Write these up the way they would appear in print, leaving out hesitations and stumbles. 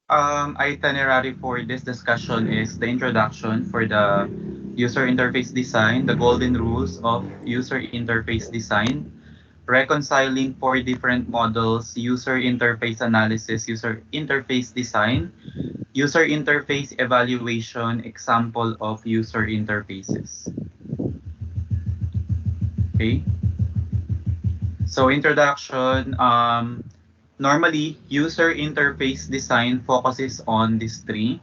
Itinerary for this discussion is the introduction for the user interface design, the golden rules of user interface design, reconciling four different models, user interface analysis, user interface design, user interface evaluation, example of user interfaces. Okay. So introduction, normally user interface design focuses on these three.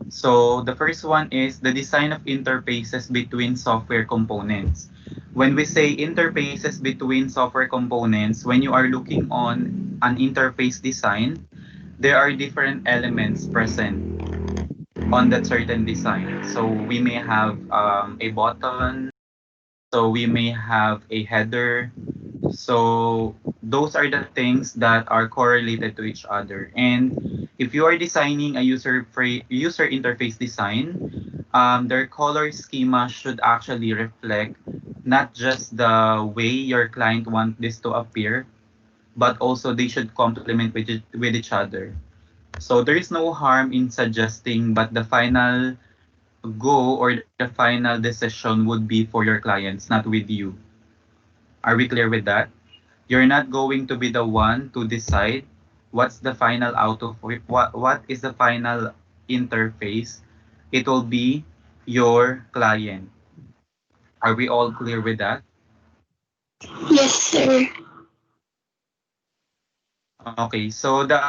So the first one is the design of interfaces between software components. When we say interfaces between software components, when you are looking on an interface design, there are different elements present on that certain design. So we may have a button, so we may have a header. So those are the things that are correlated to each other. And if you are designing a user interface design, their color schema should actually reflect not just the way your client want this to appear, but also they should complement with each other. So there is no harm in suggesting, but the final go or the final decision would be for your clients, not with you. Are we clear with that? You're not going to be the one to decide what's the final out of what is the final interface. It will be your client. Are we all clear with that? Yes, sir. Okay, so the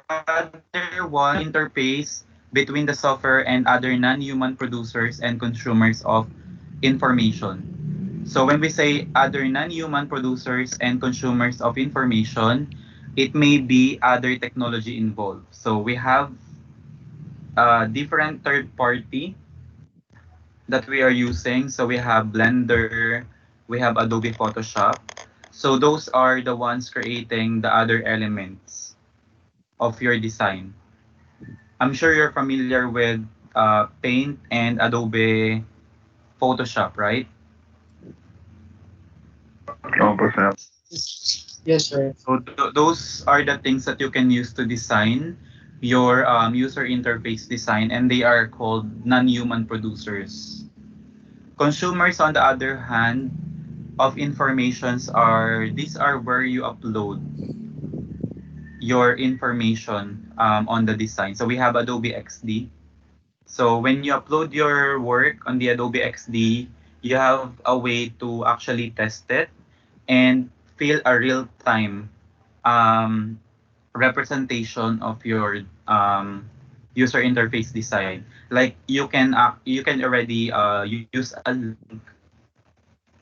other one is the interface between the software and other non-human producers and consumers of information. So when we say other non-human producers and consumers of information, it may be other technology involved. So we have different third party that we are using. So we have Blender, we have Adobe Photoshop. So those are the ones creating the other elements of your design. I'm sure you're familiar with Paint and Adobe Photoshop, right? Opo, sir. Yes, sir. So those are the things that you can use to design your user interface design, and they are called non-human producers. Consumers, on the other hand, of informations are these are where you upload your information on the design. So we have Adobe XD. So when you upload your work on the Adobe XD, you have a way to actually test it and feel a real-time um, representation of your user interface design. Like you can already use a link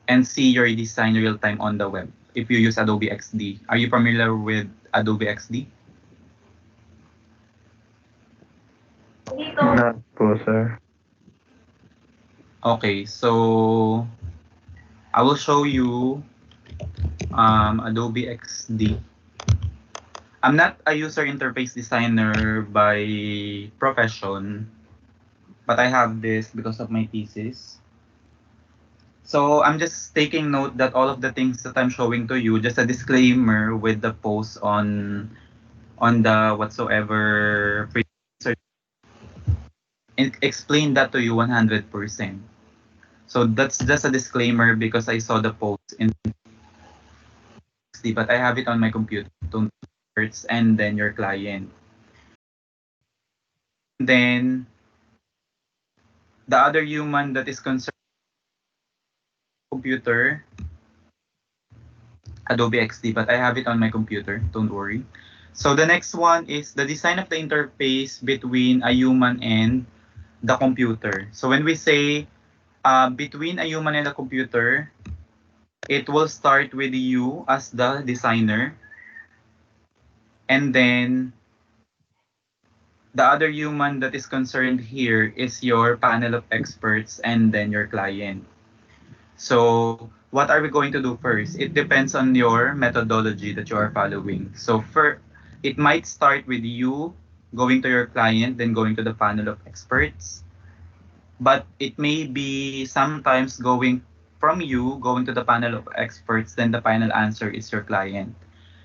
and see your design real time on the web if you use Adobe XD. Are you familiar with Adobe XD? Not po, sir. Okay, so I will show you Adobe XD. I'm not a user interface designer by profession, but I have this because of my thesis. So I'm just taking note that all of the things that I'm showing to you, just a disclaimer with the post on the whatsoever explain that to you 100%. So that's just a disclaimer because I saw the post in XD, but I have it on my computer. Don't search and then your client. Then the other human that is concerned computer, Adobe XD, but I have it on my computer. Don't worry. So the next one is the design of the interface between a human and the computer. So when we say between a human and a computer, it will start with you as the designer, and then the other human that is concerned here is your panel of experts and then your client. So what are we going to do first? It depends on your methodology that you are following. So it might start with you going to your client, then going to the panel of experts. But it may be sometimes going from you, going to the panel of experts, then the final answer is your client.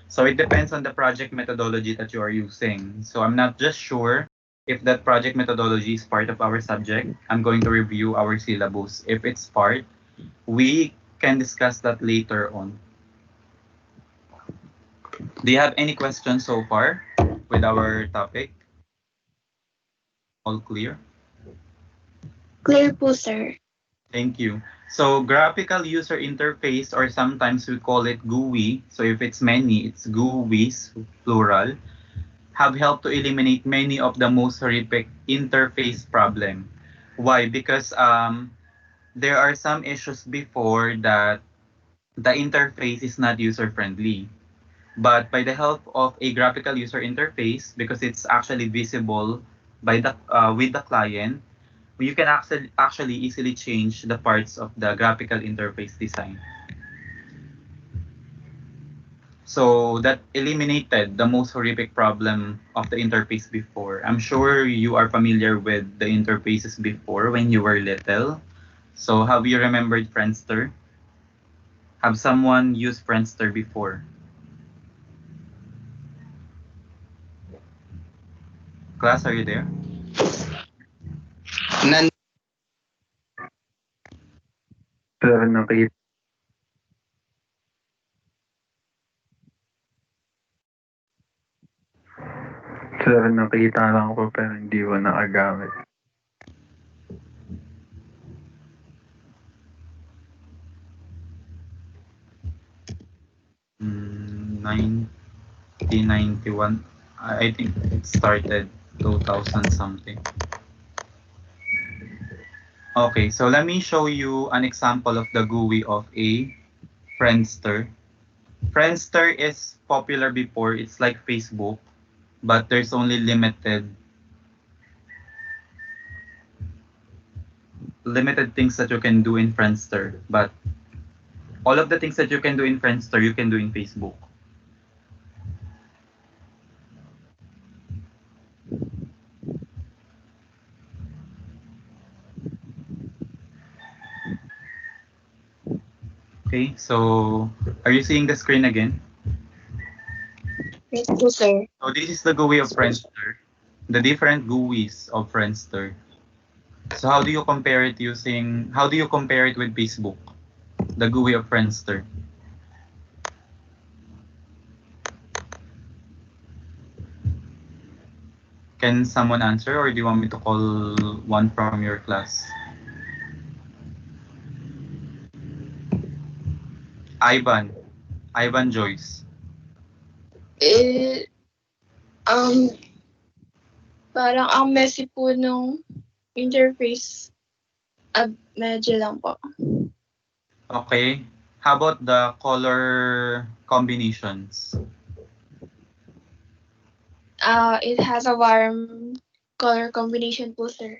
So it depends on the project methodology that you are using. So I'm not just sure if that project methodology is part of our subject. I'm going to review our syllabus. If it's part, we can discuss that later on. Do you have any questions so far with our topic? All clear? Clear po, sir. Thank you. So graphical user interface, or sometimes we call it GUI. So if it's many, it's GUIs, plural, have helped to eliminate many of the most horrific interface problem. Why? Because there are some issues before that the interface is not user-friendly. But by the help of a graphical user interface, because it's actually visible by the with the client, you can actually easily change the parts of the graphical interface design. So that eliminated the most horrific problem of the interface before. I'm sure you are familiar with the interfaces before when you were little. So have you remembered Friendster? Have someone used Friendster before? Class, are you there? Sir, nakita. Sir, nakita lang ko pero hindi ko nakagamit. Mm, 1991. I think it started 2000 something. Okay, so let me show you an example of the GUI of a Friendster. Friendster is popular before. It's like Facebook, but there's only limited things that you can do in Friendster. But all of the things that you can do in Friendster, you can do in Facebook. Okay, so are you seeing the screen again? Yes po, sir. So this is the GUI of Friendster, the different GUIs of Friendster. So how do you compare it with Facebook, the GUI of Friendster? Can someone answer, or do you want me to call one from your class? Ivan Joyce. Parang ang messy po nung interface. Medyo lang po. Okay. How about the color combinations? It has a warm color combination po, sir.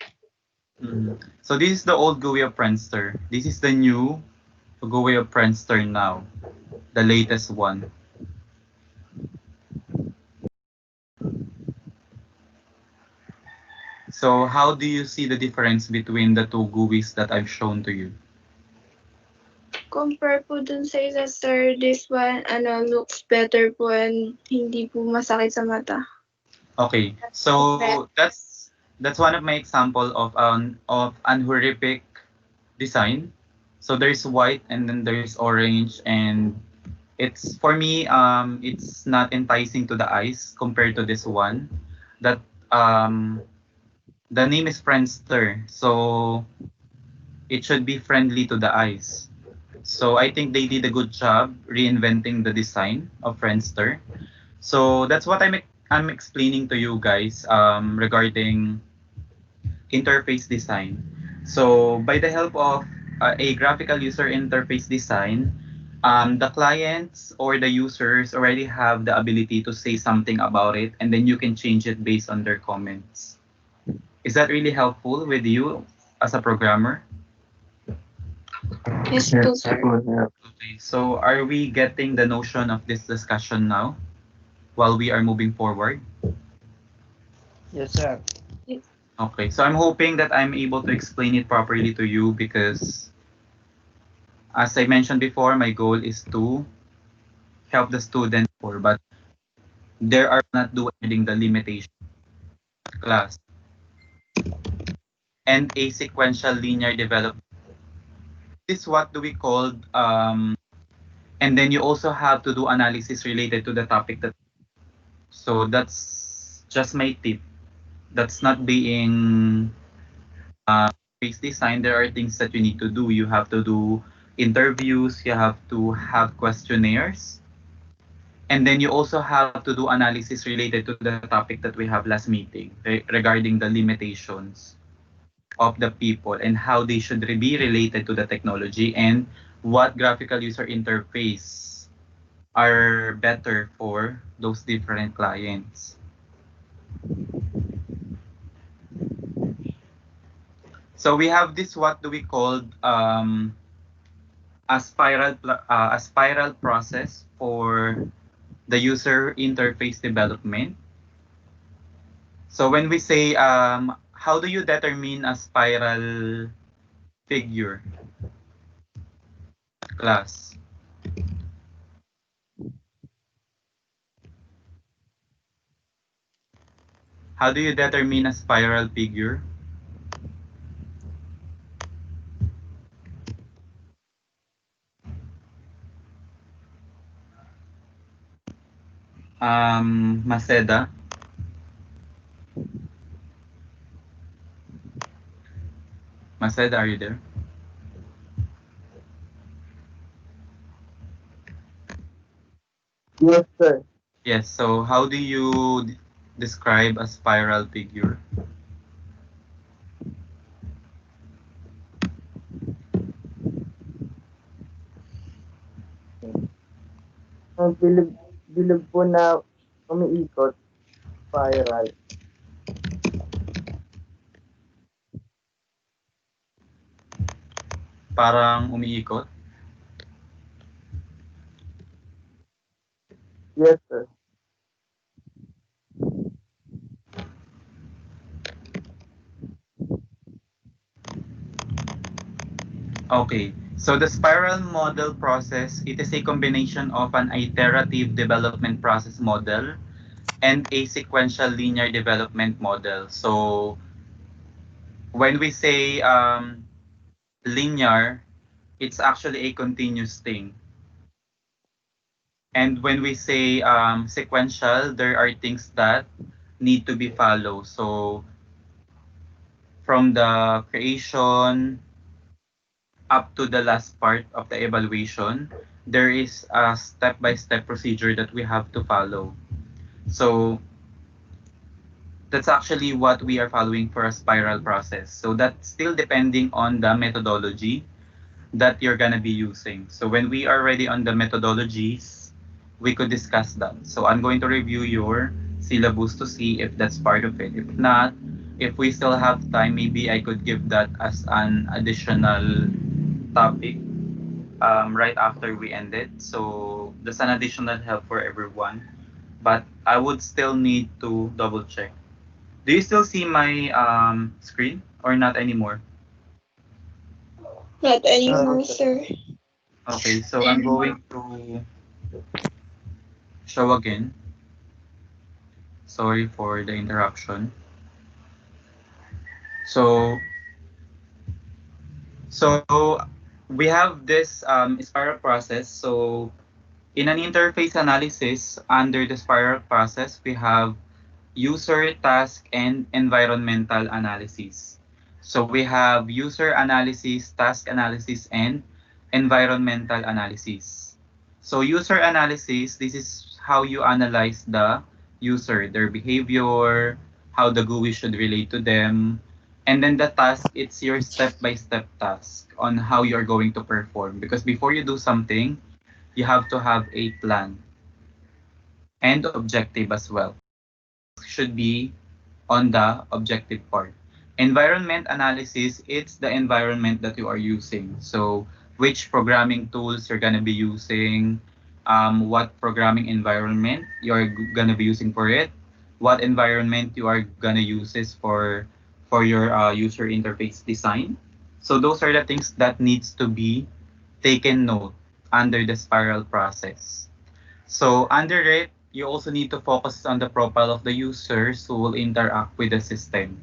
So this is the old GUI of Friendster. This is the new GUI of Friendster now, the latest one. So how do you see the difference between the two GUIs that I've shown to you? Compare po dun sa isa, sir, this one, looks better po and hindi po masakit sa mata. Okay, so that's one of my example of an horrific design. So there's white and then there's orange, and it's, for me, it's not enticing to the eyes compared to this one. That the name is Friendster, so it should be friendly to the eyes. So I think they did a good job reinventing the design of Friendster. So that's what I'm explaining to you guys regarding interface design. So by the help of a graphical user interface design, the clients or the users already have the ability to say something about it, and then you can change it based on their comments. Is that really helpful with you as a programmer? Yes po, Yes, sir. po, sir. Okay, so are we getting the notion of this discussion now while we are moving forward? Yes, sir. Okay, so I'm hoping that I'm able to explain it properly to you, because as I mentioned before, my goal is to help the student for, but there are not doing the limitation class and a sequential linear development. This is what do we call and then you also have to do analysis related to the topic that. So that's just my tip. That's not being face design. There are things that you need to do. You have to do interviews. You have to have questionnaires. And then you also have to do analysis related to the topic that we have last meeting regarding the limitations of the people and how they should be related to the technology and what graphical user interface are better for those different clients. So we have this what do we call a spiral process for the user interface development. So when we say how do you determine a spiral figure class? How do you determine a spiral figure? Maceda, Maceda, are you there? Yes, sir. Yes. So how do you describe a spiral figure? Ang bilog po na umiikot, spiral. Parang umiikot? Yes, sir. Okay. So the spiral model process, it is a combination of an iterative development process model and a sequential linear development model. So when we say linear, it's actually a continuous thing. And when we say sequential, there are things that need to be followed. So from the creation up to the last part of the evaluation, there is a step-by-step procedure that we have to follow. So that's actually what we are following for a spiral process. So that's still depending on the methodology that you're gonna be using. So when we are ready on the methodologies, we could discuss that. So I'm going to review your syllabus to see if that's part of it. If not, if we still have time, maybe I could give that as an additional topic right after we end it. So that's an additional help for everyone. But I would still need to double check. Do you still see my screen or not anymore? Not anymore, Okay. sir. Okay, so I'm going to show again. Sorry for the interruption. So, so we have this spiral process. So in an interface analysis under the spiral process, we have user, task, and environmental analysis. So we have user analysis, task analysis, and environmental analysis. So user analysis, this is how you analyze the user, their behavior, how the GUI should relate to them. And then the task, it's your step-by-step task on how you're going to perform. Because before you do something, you have to have a plan and objective as well. Should be on the objective part. Environment analysis, it's the environment that you are using. So which programming tools you're gonna be using, what programming environment you're gonna be using for it, what environment you are gonna use this for your user interface design. So those are the things that needs to be taken note under the spiral process. So under it, you also need to focus on the profile of the users who will interact with the system.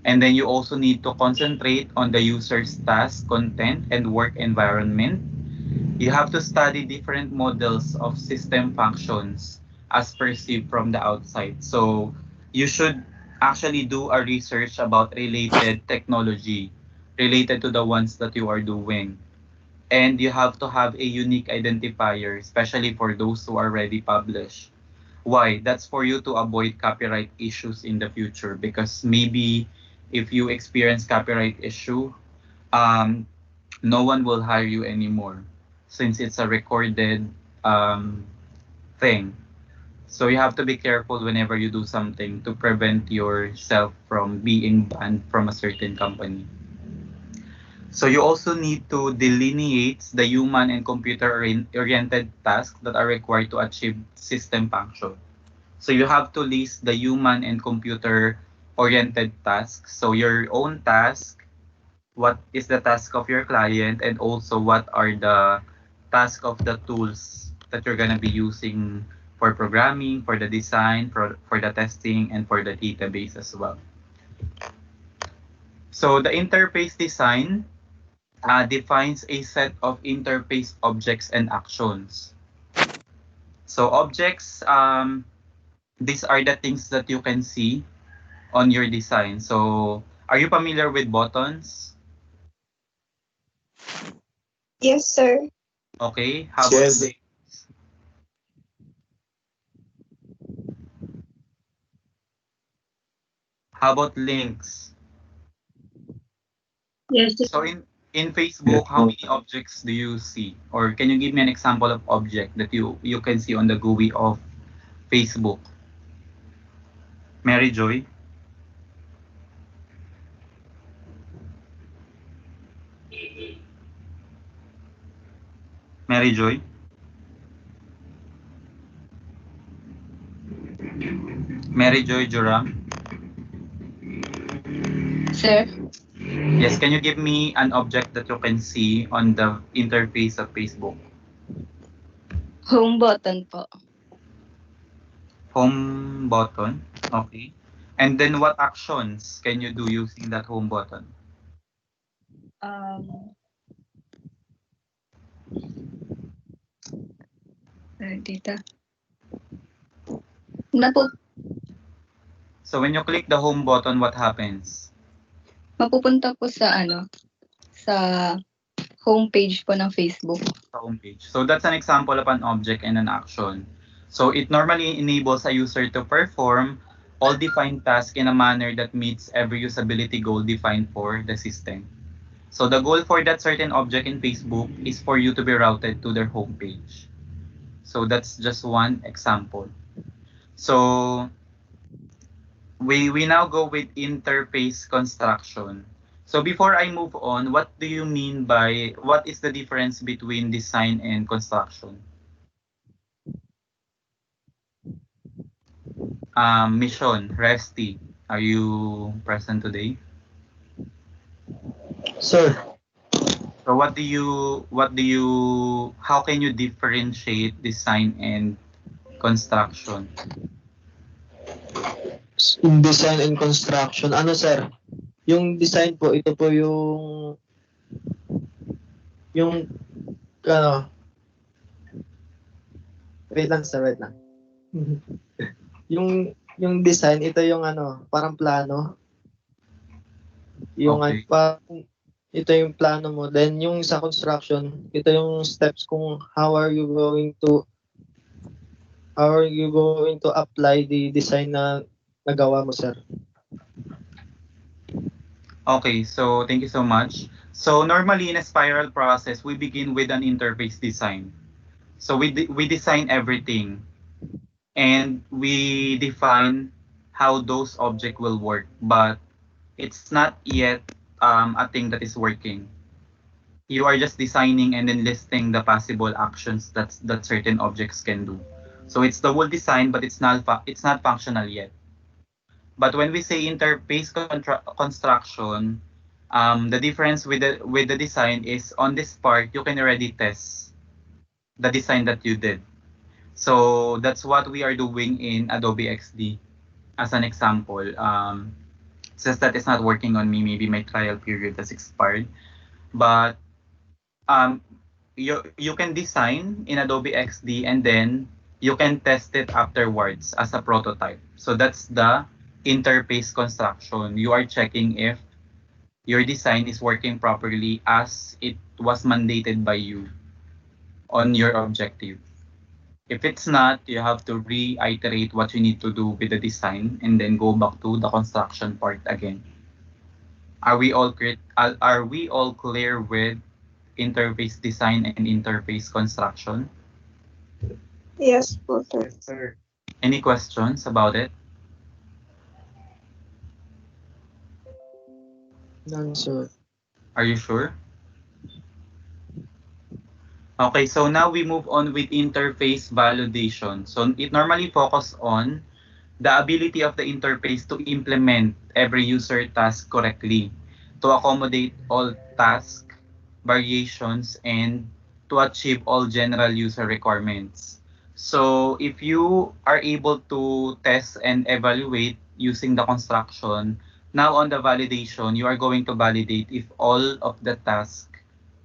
And then you also need to concentrate on the user's task, content, and work environment. You have to study different models of system functions as perceived from the outside. So you should actually do a research about related technology related to the ones that you are doing. And you have to have a unique identifier, especially for those who are already published. Why? That's for you to avoid copyright issues in the future, because maybe if you experience copyright issue, um, no one will hire you anymore since it's a recorded um, thing. So you have to be careful whenever you do something to prevent yourself from being banned from a certain company. So you also need to delineate the human and computer oriented tasks that are required to achieve system function. So you have to list the human and computer oriented tasks. So your own task, what is the task of your client, and also what are the task of the tools that you're gonna be using for programming, for the design, for the testing, and for the database as well. So the interface design defines a set of interface objects and actions. So objects, these are the things that you can see on your design. So are you familiar with buttons? Yes, sir. Okay, how about Yes. links? How about links? Yes, So in Facebook, how many objects do you see? Or can you give me an example of object that you can see on the GUI of Facebook? Mary Joy? Mary Joy? Mary Joy Joram? Sir, Yes, can you give me an object that you can see on the interface of Facebook? home button po. Home button. Okay. And then what actions can you do using that home button? Um, dito. Napu So when you click the home button, what happens? mapupunta po sa sa homepage po ng Facebook. Sa homepage. So that's an example of an object and an action. So it normally enables a user to perform all defined tasks in a manner that meets every usability goal defined for the system. So the goal for that certain object in Facebook is for you to be routed to their homepage. So that's just one example. So we now go with interface construction. So before I move on, what do you mean by, what is the difference between design and construction? Mission, Resty, are you present today? Sir, So how can you differentiate design and construction? in design and construction, ano sir? Yung design po, ito po yung ano, wait lang sir, wait lang. yung design, ito yung parang plano. Yung Okay. ito yung plano mo. Then yung sa construction, ito yung steps kung how are you going to apply the design na nagawa mo, sir. Okay, so thank you so much. So normally in a spiral process, we begin with an interface design. So we design everything and we define how those objects will work, but it's not yet a thing that is working. You are just designing and then listing the possible actions that certain objects can do. So it's the whole design, but it's not functional yet. But when we say interface construction, the difference with the design is on this part you can already test the design that you did. So that's what we are doing in Adobe XD as an example. Since that is not working on me, maybe my trial period has expired. But um, you can design in Adobe XD and then you can test it afterwards as a prototype. So that's the interface construction. You are checking if your design is working properly as it was mandated by you on your objective. If it's not, you have to reiterate what you need to do with the design and then go back to the construction part again. Are we all clear with interface design and interface construction? Yes po, sir. Yes, sir. Any questions about it? None, sir. Are you sure? Okay, so now we move on with interface validation. So it normally focuses on the ability of the interface to implement every user task correctly, to accommodate all task variations, and to achieve all general user requirements. So if you are able to test and evaluate using the construction, now on the validation, you are going to validate if all of the tasks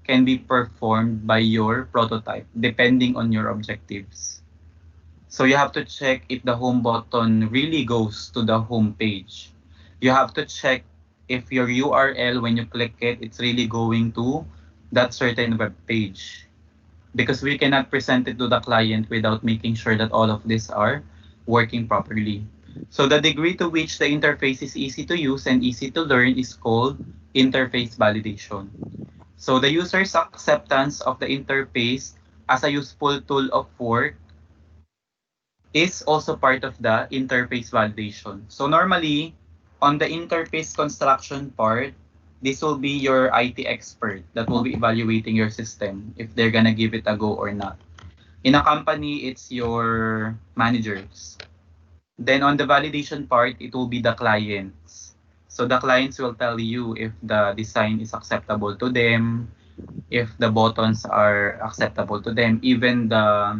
can be performed by your prototype depending on your objectives. So you have to check if the home button really goes to the home page. You have to check if your URL, when you click it, it's really going to that certain web page. Because we cannot present it to the client without making sure that all of these are working properly. So the degree to which the interface is easy to use and easy to learn is called interface validation. So the user's acceptance of the interface as a useful tool of work is also part of the interface validation. So normally, on the interface construction part, this will be your IT expert that will be evaluating your system if they're gonna give it a go or not. In a company, it's your managers. Then on the validation part, it will be the clients. So the clients will tell you if the design is acceptable to them, if the buttons are acceptable to them, even the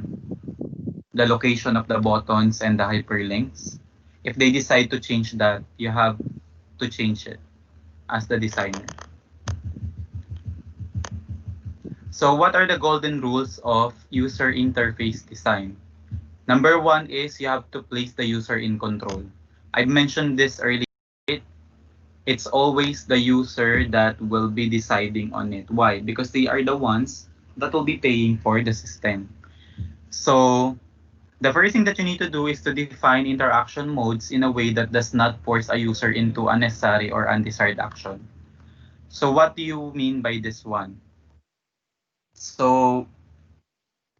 location of the buttons and the hyperlinks. If they decide to change that, you have to change it as the designer. So what are the golden rules of user interface design? Number one is you have to place the user in control. I mentioned this earlier. It's always the user that will be deciding on it. Why? Because they are the ones that will be paying for the system. So the first thing that you need to do is to define interaction modes in a way that does not force a user into unnecessary or undesired action. So what do you mean by this one? So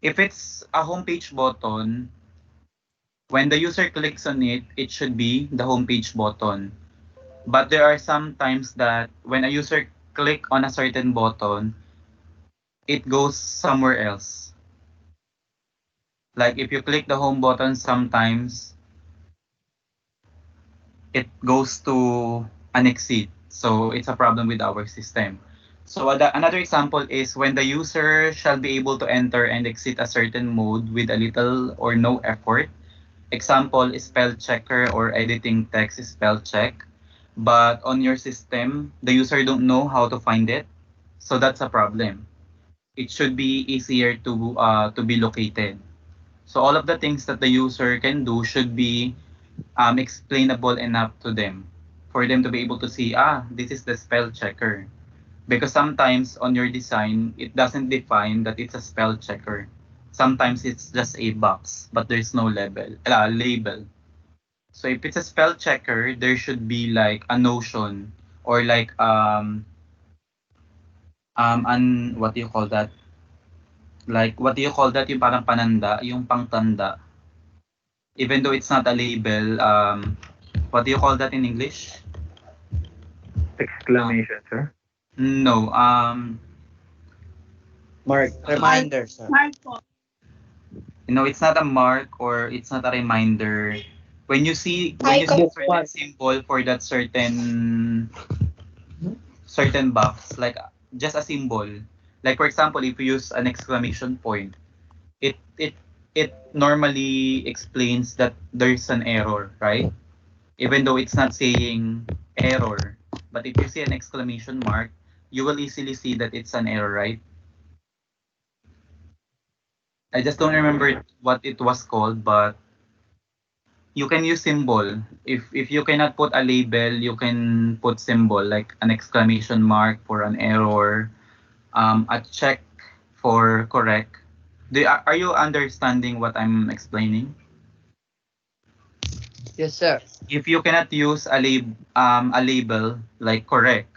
if it's a homepage button, when the user clicks on it, it should be the homepage button. But there are some times that when a user click on a certain button, it goes somewhere else. Like if you click the home button, sometimes it goes to an exit. So it's a problem with our system. So another example is when the user shall be able to enter and exit a certain mode with a little or no effort. Example is spell checker or editing text spell check. But on your system, the user don't know how to find it. So that's a problem. It should be easier to be located. So all of the things that the user can do should be explainable enough to them for them to be able to see, this is the spell checker. Because sometimes on your design, it doesn't define that it's a spell checker. Sometimes it's just a box, but there's no label. So if it's a spell checker, there should be like a notion or like what do you call that? Like what do you call that? Yung parang pananda, yung pangtanda. Even though it's not a label, what do you call that in English? Exclamation, sir. No, Mark, reminder, sir. Mark po. no, it's not a mark or it's not a reminder. When you see Icon. a certain symbol for that certain box, like just a symbol. Like for example, if you use an exclamation point, it it normally explains that there's an error, right? Even though it's not saying error. But if you see an exclamation mark, you will easily see that it's an error, right? I just don't remember what it was called, but you can use symbol. If you cannot put a label, you can put symbol like an exclamation mark for an error, a check for correct. Are you understanding what I'm explaining? Yes, sir. If you cannot use a label like correct,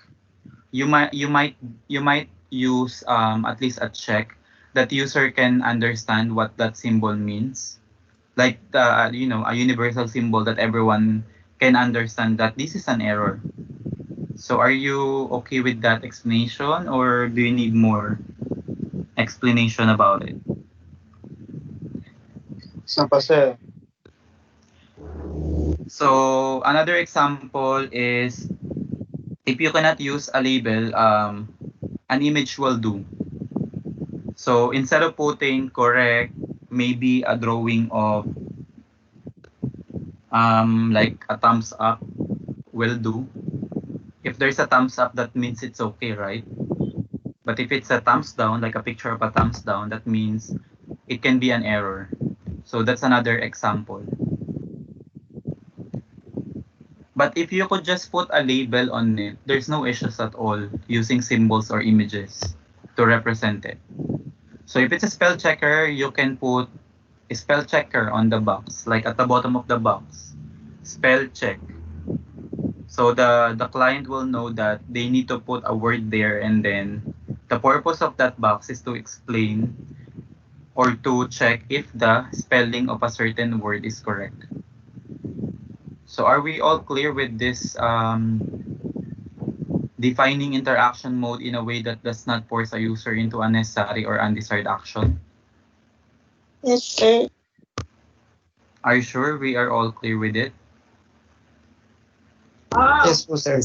you might use at least a check that user can understand what that symbol means, like a universal symbol that everyone can understand that this is an error. So are you okay with that explanation, or do you need more explanation about it? Saan pa, sir? So another example is if you cannot use a label, an image will do. So instead of putting correct, maybe a drawing of like a thumbs up will do. If there's a thumbs up, that means it's okay, right? But if it's a thumbs down, like a picture of a thumbs down, that means it can be an error. So that's another example. But if you could just put a label on it, there's no issues at all using symbols or images to represent it. So if it's a spell checker, you can put a spell checker on the box, like at the bottom of the box, spell check. So the client will know that they need to put a word there, and then the purpose of that box is to explain or to check if the spelling of a certain word is correct. So are we all clear with this defining interaction mode in a way that does not force a user into unnecessary or undesired action? Yes, sir. Are you sure we are all clear with it? Yes po, sir.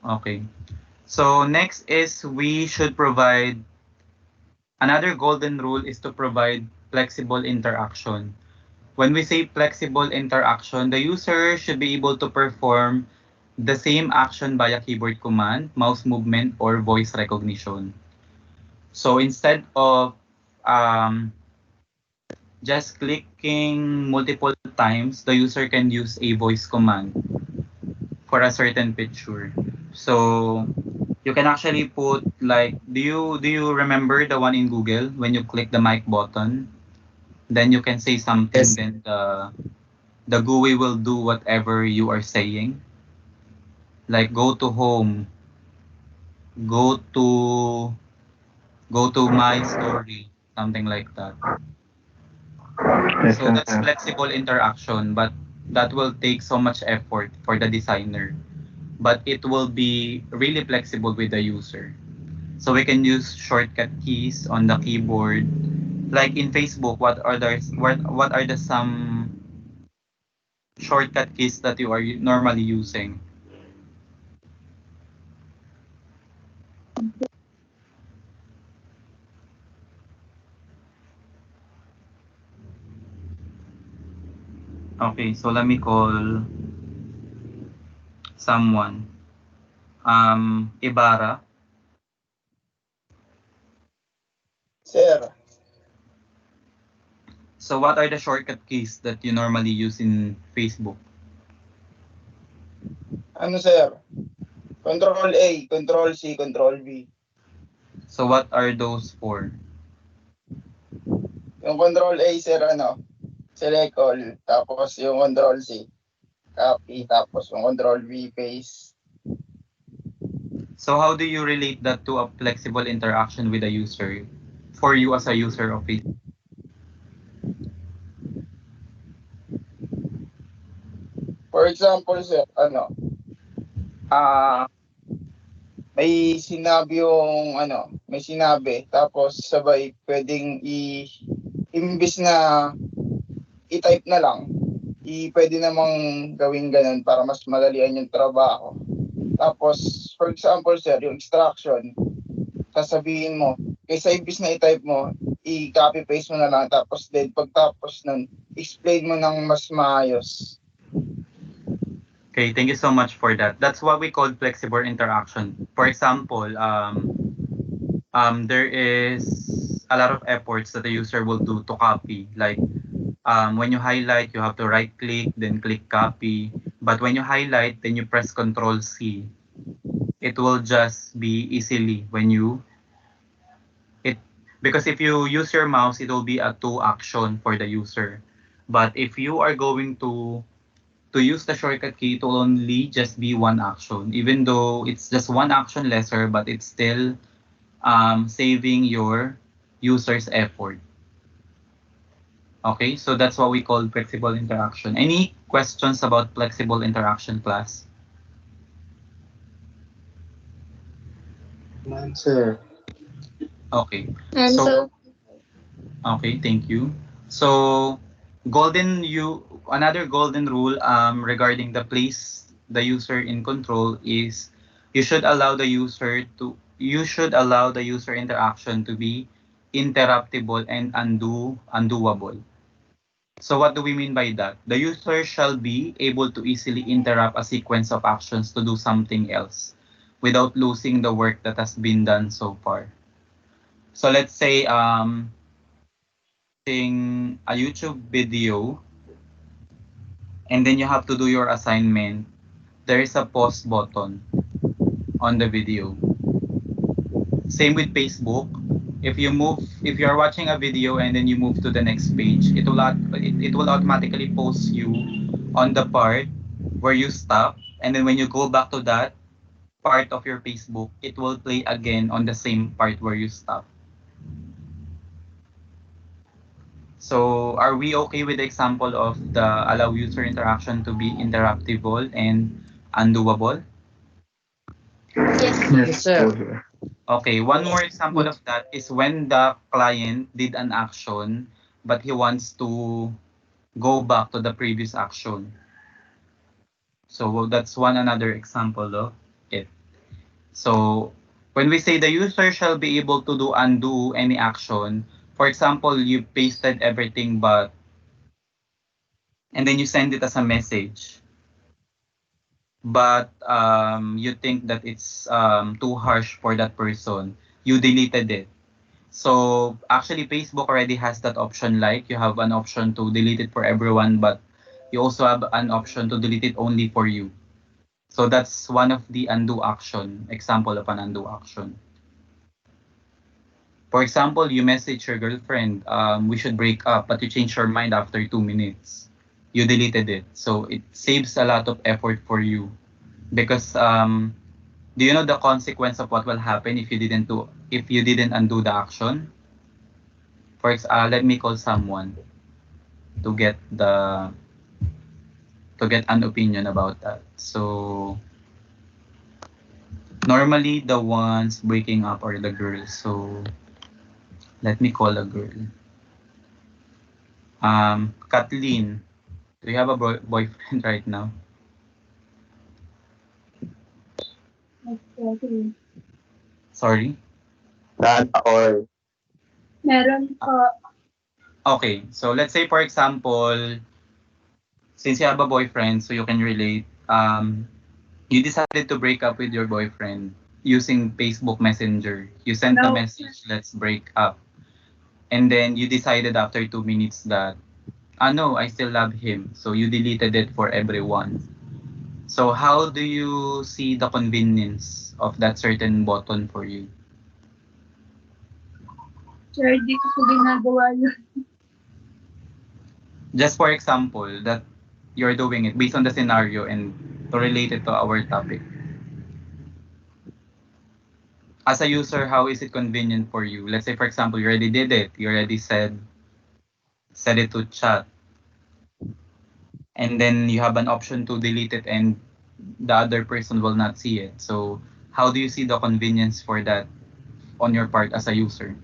Okay. So next is we should provide, another golden rule is to provide flexible interaction. When we say flexible interaction, the user should be able to perform the same action via keyboard command, mouse movement, or voice recognition. So instead of just clicking multiple times, the user can use a voice command for a certain picture. So you can actually put like, do you remember the one in Google when you click the mic button, then you can say something, Yes. then the GUI will do whatever you are saying. Like go to home, go to go to my story, something like that. Yes, So that's sir. flexible interaction, but that will take so much effort for the designer. But it will be really flexible with the user. So we can use shortcut keys on the keyboard. Like in Facebook, what are the some shortcut keys that you are normally using? Okay, so let me call someone. Ibarra. Sir, So what are the shortcut keys that you normally use in Facebook? ano sir? Control A, Control C, Control V. So what are those for? Yung Control A, sir, select all. Tapos yung Control C, copy. Tapos yung Control V, paste. So how do you relate that to a flexible interaction with a user for you as a user of Facebook? For example, sir, may sinabi yung, may sinabi. Tapos sabay pwedeng imbis na i-type na lang, pwede namang gawin ganun para mas madalian yung trabaho. Tapos, for example, sir, yung instruction, sasabihin mo, kaysa imbis na i-type mo, i-copy paste mo na lang, tapos then pagtapos nun, explain mo ng mas maayos. Okay, thank you so much for that. That's what we call flexible interaction. For example, there is a lot of efforts that the user will do to copy. Like when you highlight, you have to right click, then click copy. But when you highlight, then you press Control C. It will just be easily when you it because if you use your mouse, it will be a two action for the user. But if you are going to use the shortcut key, it will only just be one action, even though it's just one action lesser, but it's still saving your user's effort. Okay, so that's what we call flexible interaction. Any questions about flexible interaction, class? Sir. Okay, I'm so so okay, thank you. So another golden rule regarding the place the user in control is you should allow the user interaction to be interruptible and undoable. So what do we mean by that? The user shall be able to easily interrupt a sequence of actions to do something else without losing the work that has been done so far. So let's say watching a YouTube video and then you have to do your assignment, there is a pause button on the video. Same with Facebook. If you're watching a video and then you move to the next page, it will automatically pause you on the part where you stop, and then when you go back to that part of your Facebook, it will play again on the same part where you stop. So are we okay with the example of the allow user interaction to be interruptible and undoable? yes. Yes, sir. po, sir. Okay, one more example of that is when the client did an action but he wants to go back to the previous action. So that's one another example of it. So when we say the user shall be able to undo any action, for example, you pasted everything but and then you send it as a message, but you think that it's too harsh for that person, you deleted it. So actually, Facebook already has that option. Like you have an option to delete it for everyone, but you also have an option to delete it only for you. So that's one of the undo action, example of an undo action. For example, you message your girlfriend, we should break up, but you change your mind after 2 minutes. You deleted it. So it saves a lot of effort for you. Because do you know the consequence of what will happen if you didn't undo the action? Let me call someone to get an opinion about that. So normally the ones breaking up are the girls. So let me call a girl. Kathleen, do you have a boyfriend right now? Sorry? Not all. Meron po. Okay, so let's say for example, since you have a boyfriend, so you can relate, you decided to break up with your boyfriend using Facebook Messenger. You sent a No. message, let's break up. And then you decided after 2 minutes that, no, I still love him. So you deleted it for everyone. So how do you see the convenience of that certain button for you? Sir, di ko po ginagawa yun. Just for example, that you're doing it based on the scenario and to relate it to our topic. As a user, how is it convenient for you? Let's say, for example, you already did it. You already said it to chat. And then you have an option to delete it and the other person will not see it. So how do you see the convenience for that on your part as a user?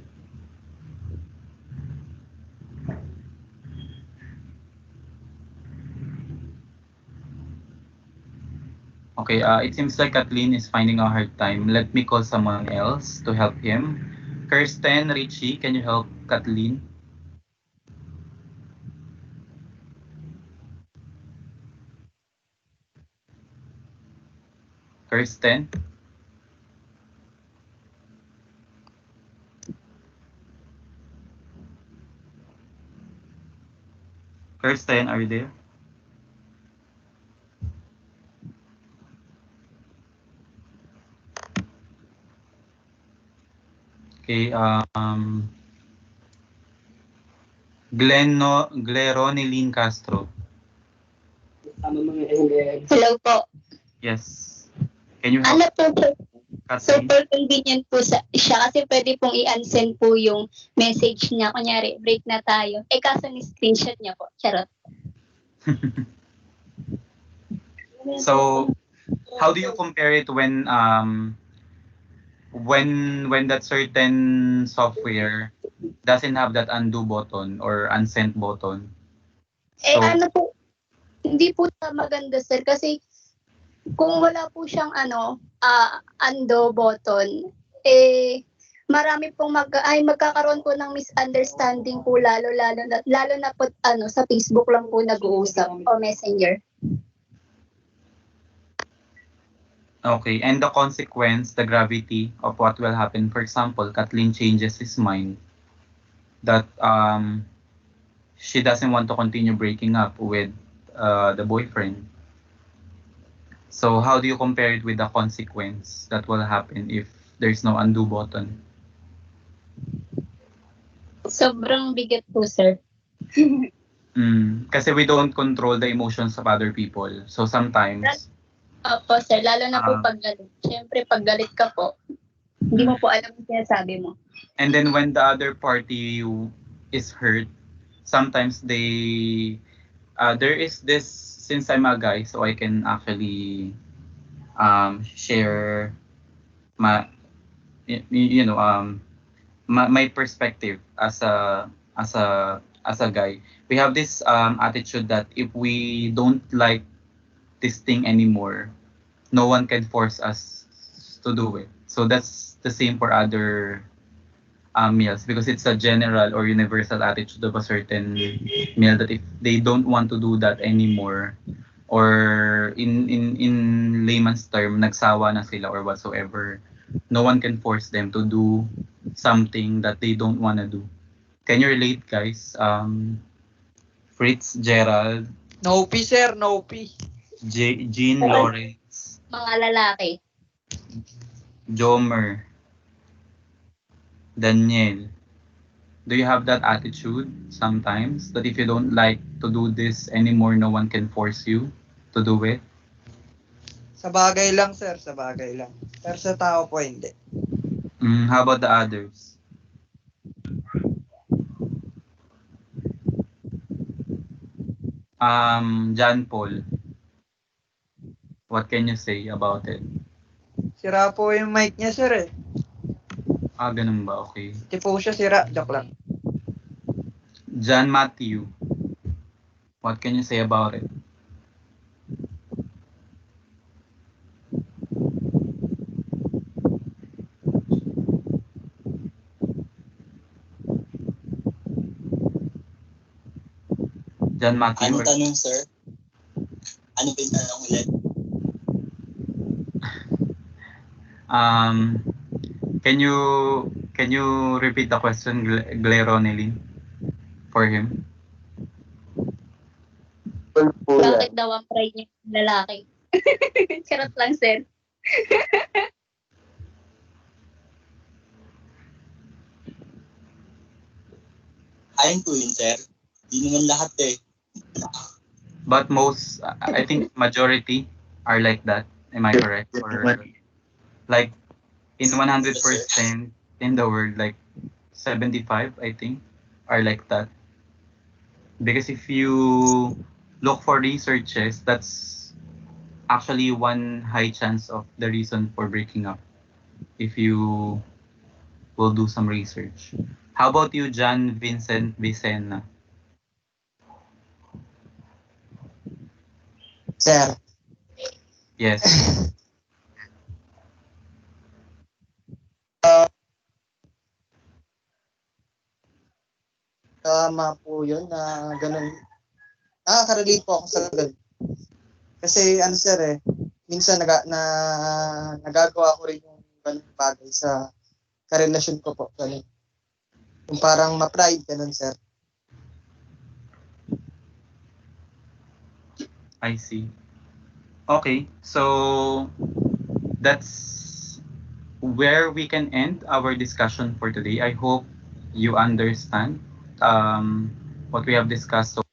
Okay, it seems like Kathleen is finding a hard time. Let me call someone else to help him. Kirsten, Richie, can you help Kathleen? Kirsten? Kirsten, are you there? Okay, Gleroneline Castro. Hello po. Yes. Can you help Ano po po, Kathleen? super convenient po siya kasi pwede pong i-unsend po yung message niya. Kunyari, break na tayo. Kaso ni-screenshot niya po. Charot. So, how do you compare it when that certain software doesn't have that undo button or unsend button? So, Ano po, hindi po siya maganda sir kasi kung wala po siyang undo button, marami pong magkakaroon po ng misunderstanding po lalo na po sa Facebook lang po nag-uusap o Messenger. okay, and the consequence, the gravity of what will happen, for example, Kathleen changes his mind that she doesn't want to continue breaking up with the boyfriend. So how do you compare it with the consequence that will happen if there's no undo button? Sobrang bigat po sir. Kasi we don't control the emotions of other people. So sometimes, Opo sir, lalo na po Ah. pag galit. Siyempre pag galit ka po, hindi mo po alam yung sinasabi mo. and then when the other party is hurt, sometimes there is this, since I'm a guy, so I can actually share my my perspective as a guy. We have this attitude that if we don't like this thing anymore, no one can force us to do it. So that's the same for other males, because it's a general or universal attitude of a certain male that if they don't want to do that anymore, or in layman's term, nagsawa na sila or whatsoever, no one can force them to do something that they don't want to do. Can you relate, guys? Fritz, Gerald, No P, sir. No P. Jean, Lawrence, Mga lalaki. Jomer, Daniel. Do you have that attitude sometimes that if you don't like to do this anymore, no one can force you to do it? Sa bagay lang, sir. Sa bagay lang. Pero sa tao po, hindi. How about the others? John Paul, what can you say about it? Sira po yung mic niya, sir eh. Ganun ba? Okay. Hindi po siya sira. Joke lang. John Matthew, what can you say about it? John Matthew. Ano tanong, sir? Ano ba yung tanong ulit? Can you repeat the question, Gleroneline, for him? Po yan. Bakit daw ang pride niya yung lalaki? Charot lang sir. Ayun po yun, sir. Di naman lahat eh. But most, I think majority are like that. Am I correct? Or like in 100% in the world, like 75, I think, are like that. Because if you look for researches, that's actually one high chance of the reason for breaking up. If you will do some research. How about you, John Vincent Vicena? Sir, Yes. tama po yun na ganun. Nakaka-relate po ako sa ganun. Kasi ano sir minsan nagagawa ko rin yung ganun bagay sa karelasyon ko po. Ganun. Yung parang ma-pride ganun sir. I see. Okay, so that's where we can end our discussion for today. I hope you understand what we have discussed so